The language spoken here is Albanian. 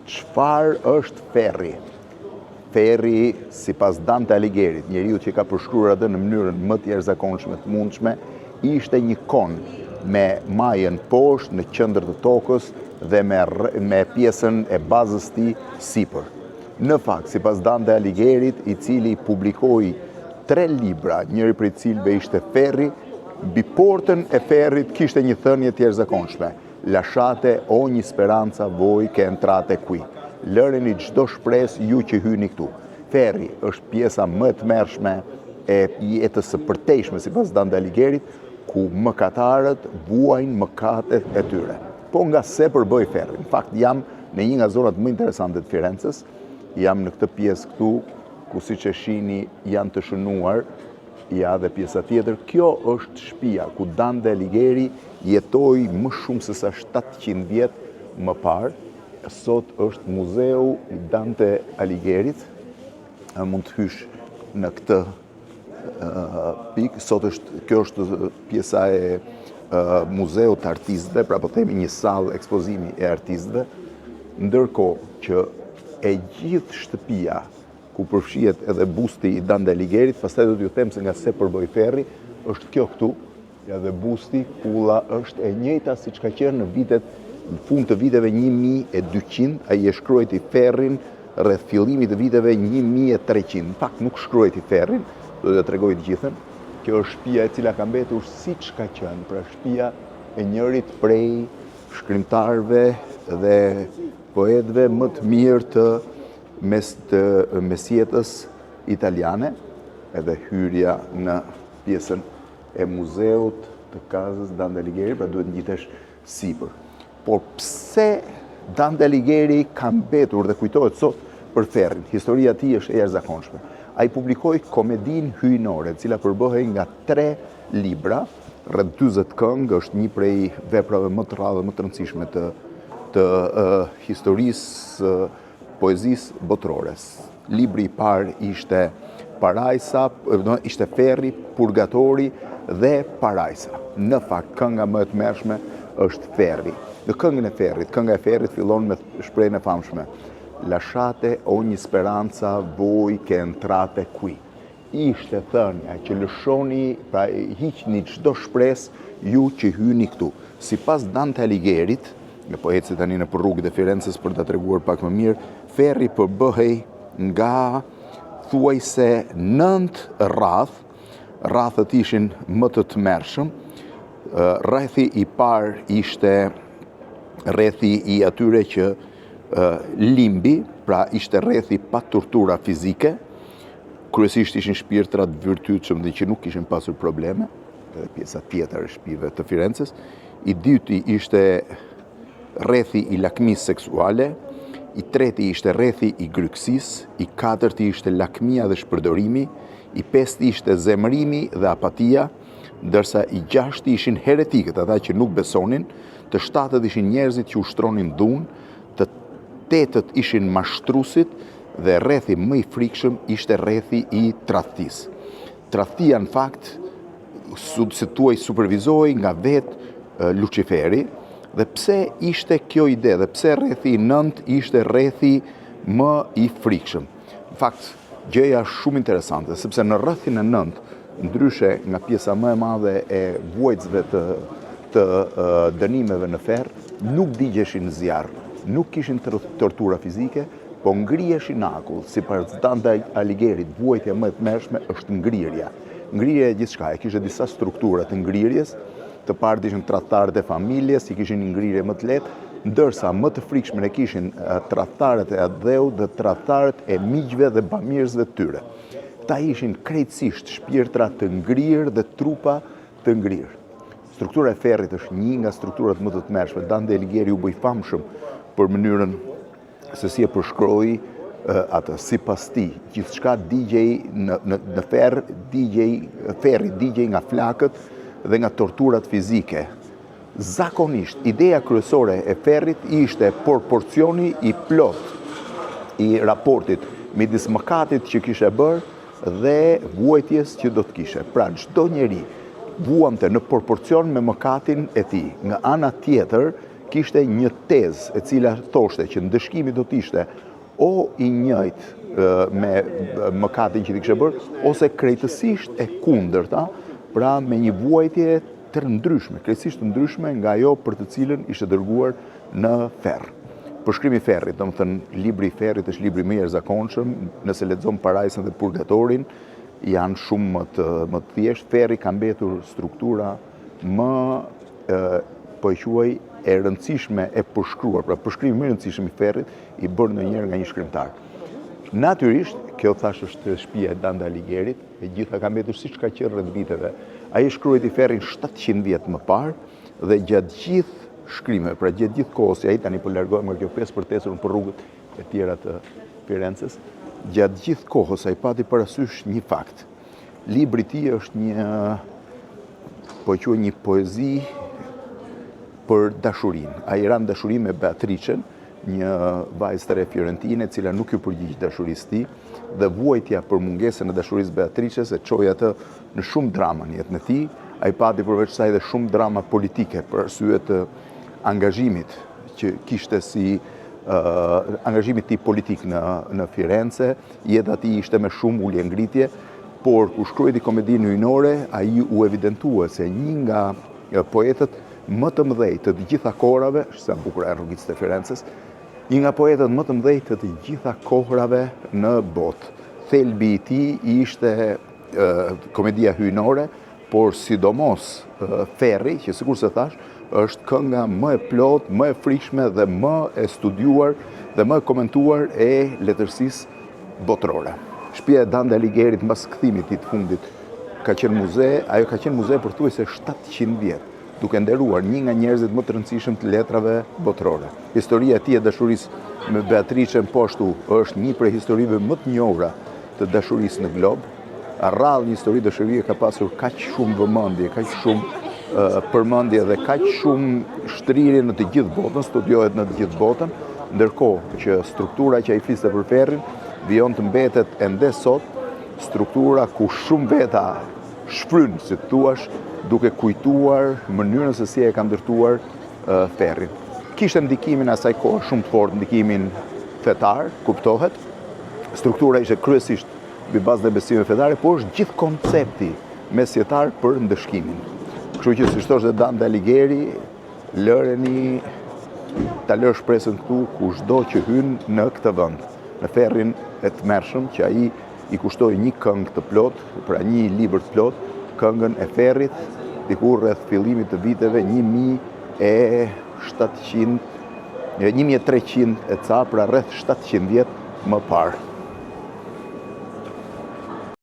Çfarë është ferri? Ferri, sipas Dante Alighieri, njeriu që ka përshkruar atë në mënyrën më të jashtëzakonshme të mundshme, ishte një kon me majën poshtë në qendër të tokës dhe me pjesën e bazës tij sipër. Në fakt, sipas Dante Alighieri, i cili publikoi 3 libra, njëri prej cilëve ishte Ferri, mbi portën e ferrit kishte një thënie të jashtëzakonshme: lasciate ogni speranza voi che entrate qui. Lëreni çdo shpresë ju që hyni këtu. Ferri është pjesa më e tmerrshme e jetës së përtejshme sipas Dante Alighieri, ku mëkatarët vuajnë mëkatet e tyre. Po nga se përbëj ferri. Në fakt jam në një nga zonat më interesante të Firencës, jam në këtë pjesë këtu, ku siç e shihni janë të shënuar, ja dhe pjesa tjetër. Kjo është shtëpia ku Dante Alighieri jetoi më shumë se sa 700 vjet më parë. Sot është muzeu i Dante Alighierit, mund të hysh në këtë pikë. Kjo është pjesa e muzeut të artistëve, pra po themi një sallë ekspozimi e artistëve, ndërkohë që e gjithë shtëpia ku përfshihet edhe busti i Dante Alighieri, pastaj do t'ju them se nga se përbëj ferri, është kjo këtu, ja dhe busti, kulla është e njëjta siç ka qenë në fund të viteve 1200, ai e shkruajti ferrin rreth fillimit të viteve 1300. Në fakt nuk shkruajti ferrin, do t'ja tregoj të gjithën. Kjo është shtëpia e cila ka mbetur siç ka qenë, pra shtëpia e njërit prej shkrimtarëve dhe poetëve më të mirë të mesjetës italiane, edhe hyrja në pjesën e muzeut të kazës Dante Alighieri, pra duhet ngjitesh sipër. Por pse Dante Alighieri ka mbetur dhe kujtohet sot për ferrin? Historia e tij është e jashtëzakonshme. Ai publikoi Komedinë hyjnore, e cila përbëhej nga 3 libra, rreth 40 këngë, është një prej veprave më të rralla dhe më të rëndësishme të historisë poezisë botërore. Libri i parë ishte Parajsa, ishte Ferri, Purgatori dhe Parajsa. Në fakt, kënga më e tmerrshme është Ferri. Në këngën e Ferrit, kënga e Ferrit fillon me shprehjen e famshme: lasciate ogni speranza voi che entrate qui. Ishte thënia që lëshoni, pra hiqni çdo shpresë ju që hyni këtu. Sipas Dante Alighierit, me po eci tani në rrugët e Firencës për ta treguar pak më mirë, ferri përbëhej nga thuajse 9 rrathët ishin më të tmerrshëm. Rrethi i parë ishte rrethi i atyre që limbi, pra ishte rrethi pa tortura fizike, kryesisht ishin shpirtrat virtytshëm dhe që nuk kishin pasur probleme, edhe pjesa tjetër e shtëpive të Firencës. I dyti ishte rrethi i lakmisë seksuale, i treti ishte rrethi i grykësisë, i katërti ishte lakmia dhe shpërdorimi, i pesti ishte zemërimi dhe apatia, ndërsa i 6 ishin heretikët, ata që nuk besonin, të 7 ishin njerëzit që ushtronin dhunë, të 8 ishin mashtruesit dhe rrethi më i frikshëm ishte rrethi i tradhtisë. Tradhtia në fakt, si thuaj, supervizohej nga vetë Luciferi. Dhe pse ishte kjo ide, dhe pse rrethi i 9 ishte rrethi më i frikshëm? Në fakt, gjëja shumë interesante, sepse në rrethin e 9, ndryshe nga pjesa më e madhe e vuajtësve të dënimeve në ferr, nuk digjeshin zjarr, nuk kishin tortura fizike, po ngriheshin akull. Sipas Dante Alighierit, vuajtja më e tmerrshme është ngrirja. Ngrirja e gjithçka, kishte disa struktura të ngrirjes. Të parë ishin tradhtarët e familjes, i kishin një ngrirje më të lehtë, ndërsa më të frikshme e kishin tradhtarët e dheut dhe tradhtarët e miqve dhe bamirësve të tyre. Ta ishin krejtësisht shpirtra të ngrirë dhe trupa të ngrirë. Struktura e ferrit është një nga strukturat më të tmerrshme. Dante Alighieri u bë i famshëm për mënyrën se si e përshkroi atë. Sipas tij, gjithçka digjej në ferr, ferri digjej nga flakët dhe nga torturat fizike. Zakonisht, ideja kryesore e ferrit ishte proporcioni i plot i raportit midis mëkatit që kishte bërë dhe vuajtjes që do të kishe. Pra, çdo njeri vuante në proporcion me mëkatin e tij. Nga ana tjetër, kishte një tezë e cila thoshte që ndëshkimi do t'ishte o i njëjtë me mëkatin që t'i kishte bërë, ose krejtësisht e kundërta, pra me një vuajtje të ndryshme, krejtësisht të ndryshme nga ajo për të cilën ishte dërguar në ferr. Përshkrimi i ferrit, domethënë libri i ferrit është libri më i jashtëzakonshëm, nëse lexon Parajsën dhe Purgatorin, janë shumë më të thjeshtë. Ferri ka mbetur struktura më po e quaj e rëndësishme e përshkruar, pra përshkrimi më i rëndësishëm i ferrit i bërë ndonjëherë nga një shkrimtar. Natyrisht, kjo thash është shtëpia e Dante Alighirit, e gjitha ka mbetur siç ka qenë rreth viteve. Ai shkruajti ferrin 700 vjet më parë dhe gjatë gjithë shkrimeve, pra gjatë gjithë kohës, ai tani po largohem nga kjo pesë për të ecur për rrugët e tjera të Firencës. Gjatë gjithë kohës ai pati parasysh një fakt. Libri i tij është një poezi për dashurinë. Ai ran dashuri me Beatricen, një vajzë të re fiorentine, e cila nuk ju përgjigj dashurisë së tij, dhe vuajtja për mungesën e dashurisë Beatrices e çoi atë në shumë drama në jetën e tij. Ai pati përveç saj dhe shumë drama politike për arsye të angazhimit që kishte si angazhimit tij politik në Firenze. Jeta e tij ishte me shumë ulje ngritje, por kur shkruajti komedinë hyjnore, ai u evidentua se një nga poetët më të mëdhej të gjitha kohërave, sa bukur janë rrugicët e Firencës, një nga poetët më të mëdhej të gjitha kohërave në botë. Thelbi i tij ishte komedia hyjnore, por sidomos Ferri, që sikur se thash, është kënga më e plot, më e frikshme dhe më e studiuar dhe më e komentuar e letërsisë botërore. Shtëpia e Dante Alighirit mbas kthimit të fundit ka qenë muze, ajo ka qenë muze për thuajse 700 vjet, duke nderuar një nga njerëzit më të rëndësishëm të letrave botërore. Historia e tij e dashurisë me Beatricen po ashtu është një prej historive më të njohura të dashurisë në glob. Rrallë një histori dashurie ka pasur kaq shumë vëmendje, kaq shumë përmendje dhe kaq shumë shtrirje në të gjithë botën, studiohet në të gjithë botën, ndërkohë që struktura që ai fliste për ferrin vijon të mbetet ende sot struktura ku shumë veta shfryn, si thuash, duke kujtuar mënyrën se si e ka ndërtuar ferrin. Kishte ndikimin asaj kohe shumë të fortë, ndikimin fetar, kuptohet. Struktura ishte kryesisht mbi bazën e besimeve fetare, por është gjithë koncepti mesjetar për ndëshkimin. Kështu që si thoshte Dante Alighieri, lëreni ta lësh shpresën këtu kushdo që hyn në këtë vend, në ferrin e tmerrshëm që ai i kushtoi një këngë të plot, pra një libër të plot, këngën e ferrit, diku rreth fillimit të viteve 1300 e ca, pra rreth 700 vjet më parë.